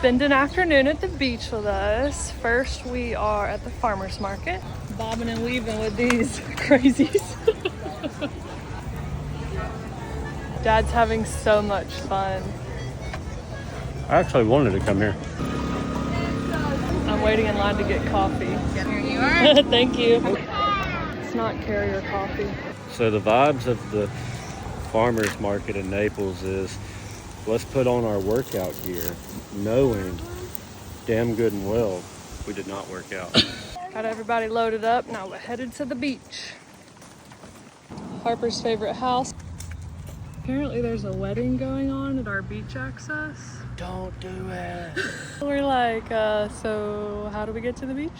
spend an afternoon at the beach with us. First, we are at the farmer's market, bobbing and weaving with these crazies. Dad's having so much fun. I actually wanted to come here. I'm waiting in line to get coffee. Here you are. Thank you. It's not carrier coffee. So the vibes of the farmer's market in Naples is, let's put on our workout gear, knowing damn good and well we did not work out. Got everybody loaded up. Now we're headed to the beach. Harper's favorite house. Apparently there's a wedding going on at our beach access. Don't do it. We're like, so how do we get to the beach?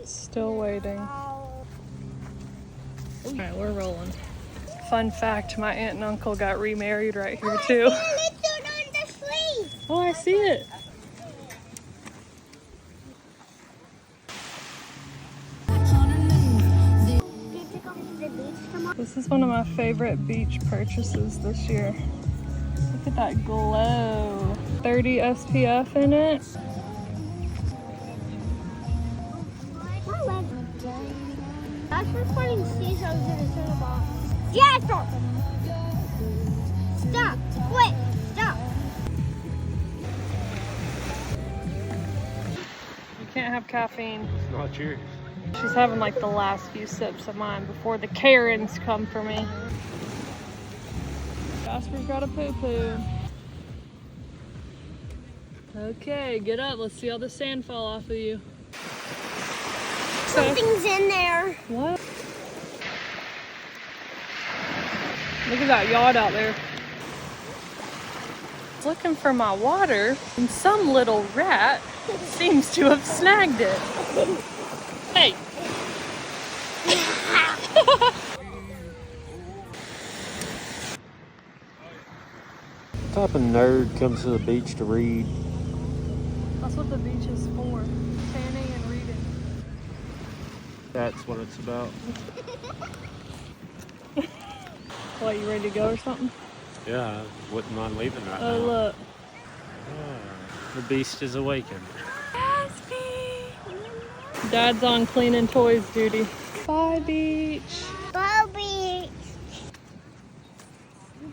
Still waiting. All right, we're rolling. Fun fact, my aunt and uncle got remarried right here too. Oh, I see it. This is one of my favorite beach purchases this year. Look at that glow. 30 SPF in it. That's for putting seashells in a soda box. Jasper! Stop! Quit! Stop! You can't have caffeine. It's not yours. She's having like the last few sips of mine before the Karens come for me. Jasper's got a poo-poo. Okay, get up. Let's see all the sand fall off of you. Something's in there. What? Look at that yacht out there. Looking for my water, and some little rat seems to have snagged it. Hey! What type of nerd comes to the beach to read? That's what the beach is for. Tanning and reading. That's what it's about. What, you ready to go or something? Yeah, I wouldn't mind leaving right now. Oh, look. Ah, the beast is awakened. Dad's on cleaning toys duty. Bye, beach. Bobby!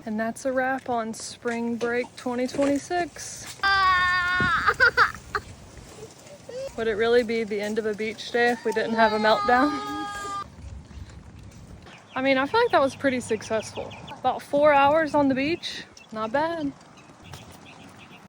And that's a wrap on Spring Break 2026. Would it really be the end of a beach day if we didn't have a meltdown? I mean, I feel like that was pretty successful. About 4 hours on the beach, not bad.